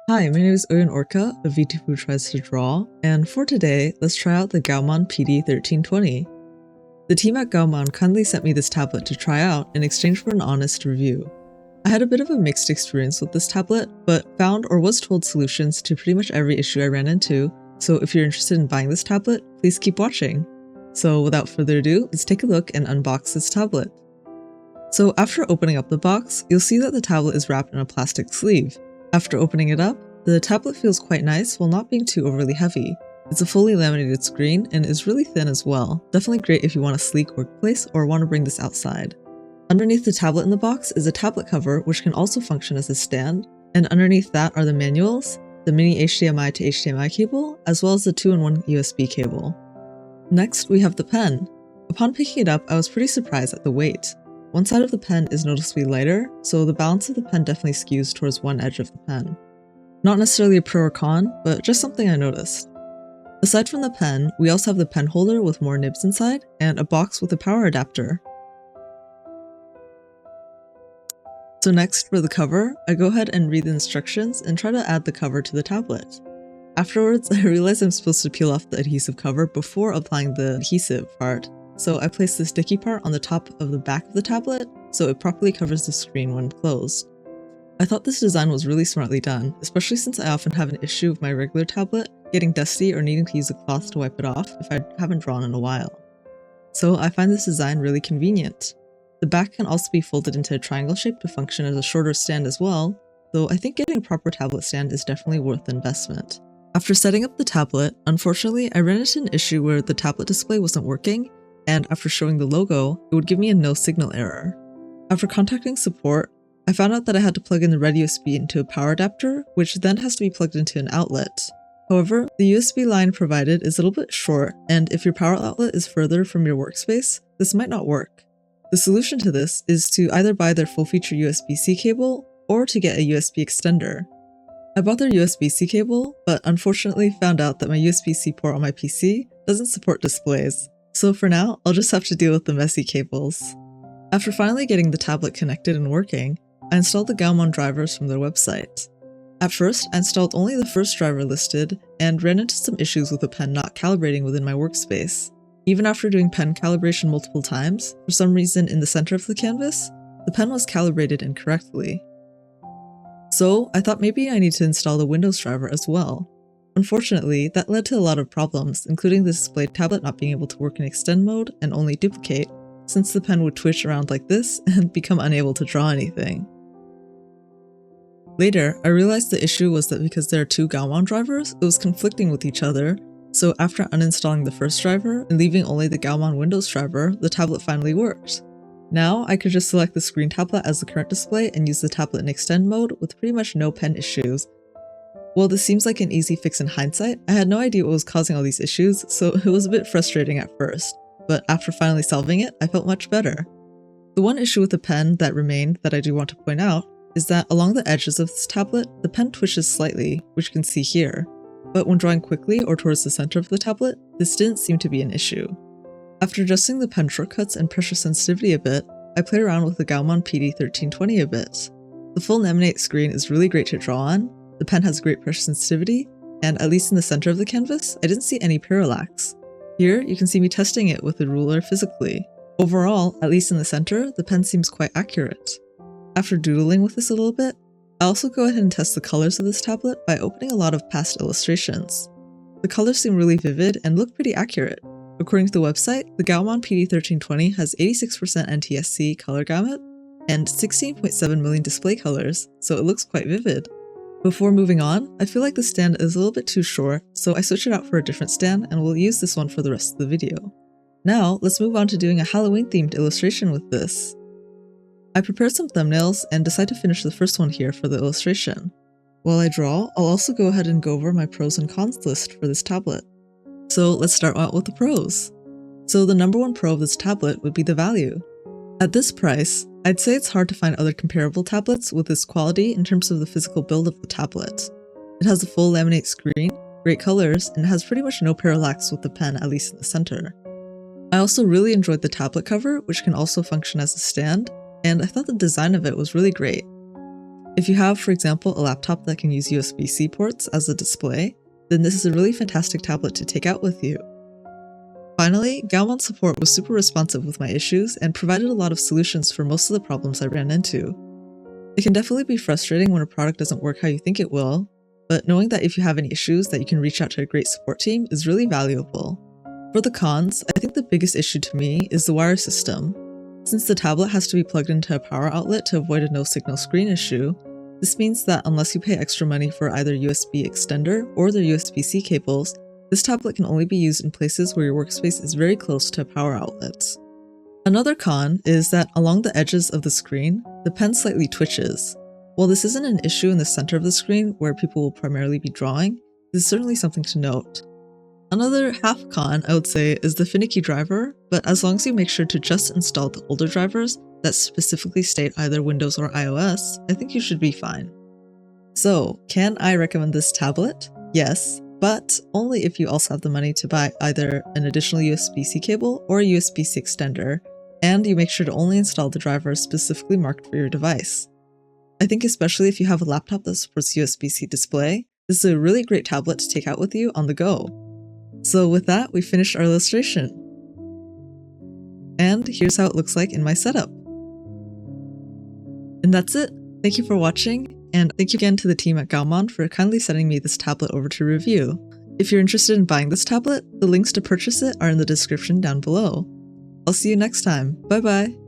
Hi, my name is Oyun Orka of VTube Who Tries to Draw, and for today, let's try out the Gaomon PD1320. The team at Gaomon kindly sent me this tablet to try out in exchange for an honest review. I had a bit of a mixed experience with this tablet, but found or was told solutions to pretty much every issue I ran into, so if you're interested in buying this tablet, please keep watching. So without further ado, let's take a look and unbox this tablet. So after opening up the box, you'll see that the tablet is wrapped in a plastic sleeve. After opening it up, the tablet feels quite nice while not being too overly heavy. It's a fully laminated screen and is really thin as well. Definitely great if you want a sleek workplace or want to bring this outside. Underneath the tablet in the box is a tablet cover which can also function as a stand, and underneath that are the manuals, the mini HDMI to HDMI cable, as well as the 2-in-1 USB cable. Next, we have the pen. Upon picking it up, I was pretty surprised at the weight. One side of the pen is noticeably lighter, so the balance of the pen definitely skews towards one edge of the pen. Not necessarily a pro or con, but just something I noticed. Aside from the pen, we also have the pen holder with more nibs inside, and a box with a power adapter. So next, for the cover, I go ahead and read the instructions and try to add the cover to the tablet. Afterwards, I realize I'm supposed to peel off the adhesive cover before applying the adhesive part, so I place the sticky part on the top of the back of the tablet so it properly covers the screen when closed. I thought this design was really smartly done, especially since I often have an issue with my regular tablet getting dusty or needing to use a cloth to wipe it off if I haven't drawn in a while. So I find this design really convenient. The back can also be folded into a triangle shape to function as a shorter stand as well, though I think getting a proper tablet stand is definitely worth the investment. After setting up the tablet, unfortunately I ran into an issue where the tablet display wasn't working, and after showing the logo, it would give me a no signal error. After contacting support, I found out that I had to plug in the red USB into a power adapter, which then has to be plugged into an outlet. However, the USB line provided is a little bit short, and if your power outlet is further from your workspace, this might not work. The solution to this is to either buy their full-feature USB-C cable, or to get a USB extender. I bought their USB-C cable, but unfortunately found out that my USB-C port on my PC doesn't support displays, so for now, I'll just have to deal with the messy cables. After finally getting the tablet connected and working, I installed the Gaomon drivers from their website. At first, I installed only the first driver listed and ran into some issues with the pen not calibrating within my workspace. Even after doing pen calibration multiple times, for some reason in the center of the canvas, the pen was calibrated incorrectly. So I thought maybe I need to install the Windows driver as well. Unfortunately, that led to a lot of problems, including the display tablet not being able to work in extend mode and only duplicate, since the pen would twitch around like this and become unable to draw anything. Later, I realized the issue was that because there are two Gaomon drivers, it was conflicting with each other, so after uninstalling the first driver and leaving only the Gaomon Windows driver, the tablet finally worked. Now, I could just select the screen tablet as the current display and use the tablet in extend mode with pretty much no pen issues. While this seems like an easy fix in hindsight, I had no idea what was causing all these issues, so it was a bit frustrating at first, but after finally solving it, I felt much better. The one issue with the pen that remained that I do want to point out is that along the edges of this tablet, the pen twitches slightly, which you can see here, but when drawing quickly or towards the center of the tablet, this didn't seem to be an issue. After adjusting the pen shortcuts and pressure sensitivity a bit, I played around with the Gaomon PD1320 a bit. The full laminate screen is really great to draw on, the pen has great pressure sensitivity, and at least in the center of the canvas, I didn't see any parallax. Here, you can see me testing it with the ruler physically. Overall, at least in the center, the pen seems quite accurate. After doodling with this a little bit, I also go ahead and test the colors of this tablet by opening a lot of past illustrations. The colors seem really vivid and look pretty accurate. According to the website, the Gaomon PD1320 has 86% NTSC color gamut and 16.7 million display colors, so it looks quite vivid. Before moving on, I feel like the stand is a little bit too short, so I switched it out for a different stand and will use this one for the rest of the video. Now, let's move on to doing a Halloween-themed illustration with this. I prepared some thumbnails and decided to finish the first one here for the illustration. While I draw, I'll also go ahead and go over my pros and cons list for this tablet. So let's start out with the pros. So the number one pro of this tablet would be the value. At this price, I'd say it's hard to find other comparable tablets with this quality in terms of the physical build of the tablet. It has a full laminate screen, great colors, and has pretty much no parallax with the pen, at least in the center. I also really enjoyed the tablet cover, which can also function as a stand, and I thought the design of it was really great. If you have, for example, a laptop that can use USB-C ports as a display, then this is a really fantastic tablet to take out with you. Finally, Gaomon support was super responsive with my issues and provided a lot of solutions for most of the problems I ran into. It can definitely be frustrating when a product doesn't work how you think it will, but knowing that if you have any issues that you can reach out to a great support team is really valuable. For the cons, I think the biggest issue to me is the wire system. Since the tablet has to be plugged into a power outlet to avoid a no-signal screen issue, this means that unless you pay extra money for either USB extender or their USB-C cables, this tablet can only be used in places where your workspace is very close to power outlets. Another con is that along the edges of the screen, the pen slightly twitches. While this isn't an issue in the center of the screen where people will primarily be drawing, this is certainly something to note. Another half con, I would say, is the finicky driver, but as long as you make sure to just install the older drivers that specifically state either Windows or iOS, I think you should be fine. So, can I recommend this tablet? Yes, but only if you also have the money to buy either an additional USB-C cable or a USB-C extender, and you make sure to only install the drivers specifically marked for your device. I think especially if you have a laptop that supports USB-C display, this is a really great tablet to take out with you on the go. So with that, we finished our illustration. And here's how it looks like in my setup. And that's it. Thank you for watching, and thank you again to the team at Gaomon for kindly sending me this tablet over to review. If you're interested in buying this tablet, the links to purchase it are in the description down below. I'll see you next time. Bye bye!